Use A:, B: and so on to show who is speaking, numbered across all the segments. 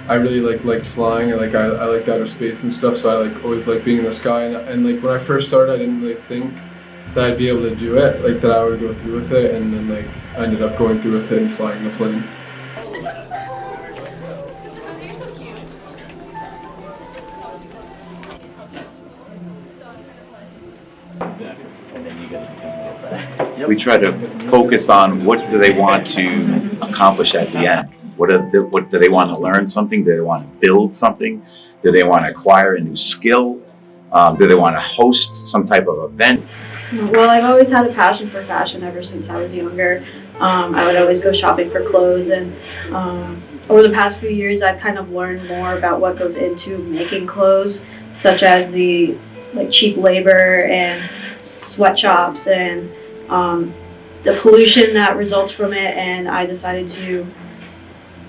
A: I really liked flying, and I liked outer space and stuff. So I always liked being in the sky. And like when I first started, I didn't really think that I'd be able to do it, like that I would go through with it. And then like I ended up going through with it and flying the plane.
B: We try to focus on what do they want to accomplish at the end. What do they want to learn something? Do they want to build something? Do they want to acquire a new skill? Do they want to host some type of event?
C: Well, I've always had a passion for fashion ever since I was younger. I would always go shopping for clothes, and over the past few years I've kind of learned more about what goes into making clothes, such as the cheap labor and sweatshops and the pollution that results from it. And I decided to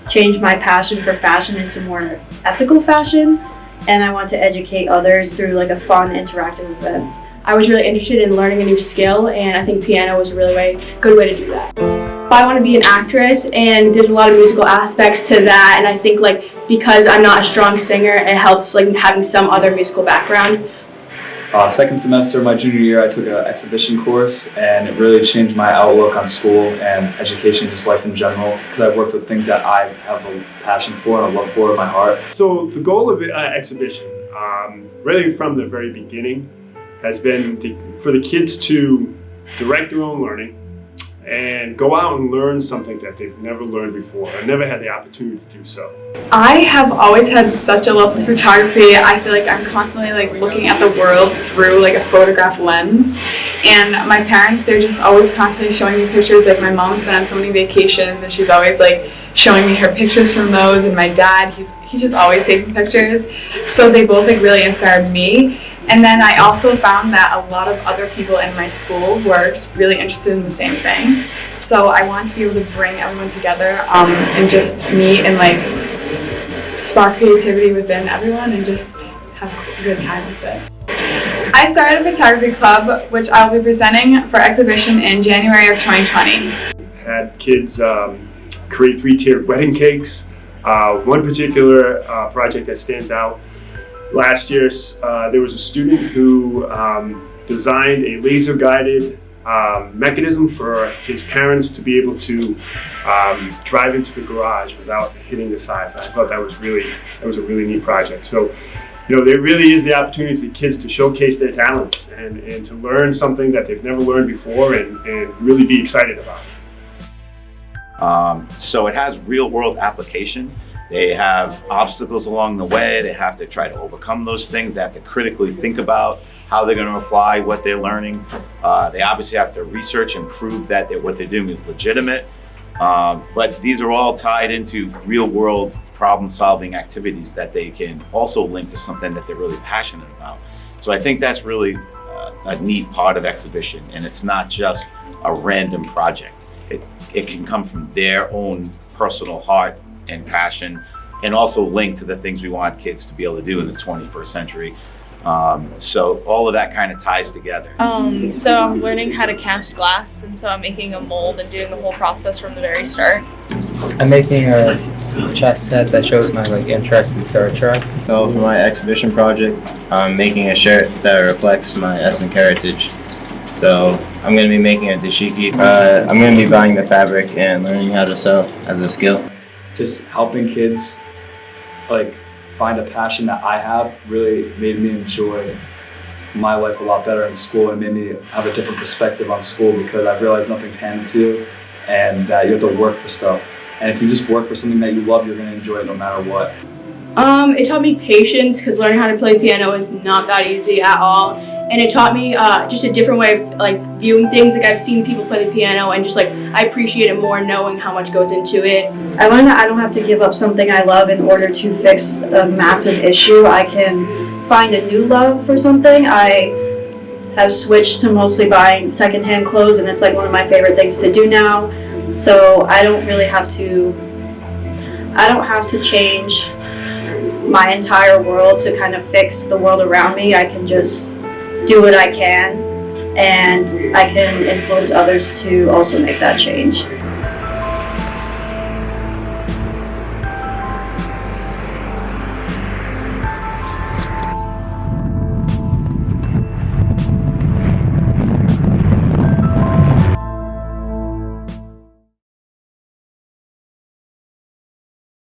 C: change my passion for fashion into more ethical fashion, and I want to educate others through a fun interactive event.
D: I was really interested in learning a new skill, and I think piano was a really good way to do that. I want to be an actress, and there's a lot of musical aspects to that, and I think because I'm not a strong singer, it helps having some other musical background.
E: Second semester of my junior year, I took an exhibition course, and it really changed my outlook on school and education, just life in general, because I worked with things that I have a passion for and a love for in my heart.
F: So the goal of exhibition, really from the very beginning, has been for the kids to direct their own learning and go out and learn something that they've never learned before or never had the opportunity to do so.
D: I have always had such a love for photography. I feel like I'm constantly looking at the world through a photograph lens. And my parents, they're just always constantly showing me pictures. My mom's been on so many vacations, and she's always showing me her pictures from those. And my dad, he's just always taking pictures. So they both really inspired me. And then I also found that a lot of other people in my school were really interested in the same thing. So I wanted to be able to bring everyone together and just meet and spark creativity within everyone and just have a good time with it. I started a photography club, which I'll be presenting for exhibition in January of 2020.
F: Had kids create 3-tiered wedding cakes. One particular project that stands out, last year there was a student who designed a laser-guided mechanism for his parents to be able to drive into the garage without hitting the sides. I thought that was a really neat project. So, there really is the opportunity for kids to showcase their talents and to learn something that they've never learned before and really be excited about it.
B: So it has real-world application. They have obstacles along the way. They have to try to overcome those things. They have to critically think about how they're going to apply what they're learning. They obviously have to research and prove that what they're doing is legitimate. But these are all tied into real-world problem-solving activities that they can also link to something that they're really passionate about. So I think that's really a neat part of exhibition, and it's not just a random project. It can come from their own personal heart and passion, and also link to the things we want kids to be able to do in the 21st century. So all of that kind of ties together.
G: So I'm learning how to cast glass, and so I'm making a mold and doing the whole process from the very start.
H: I'm making a chess set that shows my interest in Star Trek.
I: So for my exhibition project, I'm making a shirt that reflects my ethnic heritage. So I'm going to be making a dashiki. I'm going to be buying the fabric and learning how to sew as a skill.
E: Just helping kids find a passion that I have really made me enjoy my life a lot better in school, and made me have a different perspective on school, because I've realized nothing's handed to you and that you have to work for stuff. And if you just work for something that you love, you're going to enjoy it no matter what.
D: It taught me patience, because learning how to play piano is not that easy at all. And it taught me just a different way of viewing things. I've seen people play the piano, and just I appreciate it more knowing how much goes into it.
C: I learned that I don't have to give up something I love in order to fix a massive issue. I can find a new love for something. I have switched to mostly buying secondhand clothes, and it's one of my favorite things to do now. So I don't really have to change my entire world to kind of fix the world around me. I can just do what I can, and I can influence others to also make that change.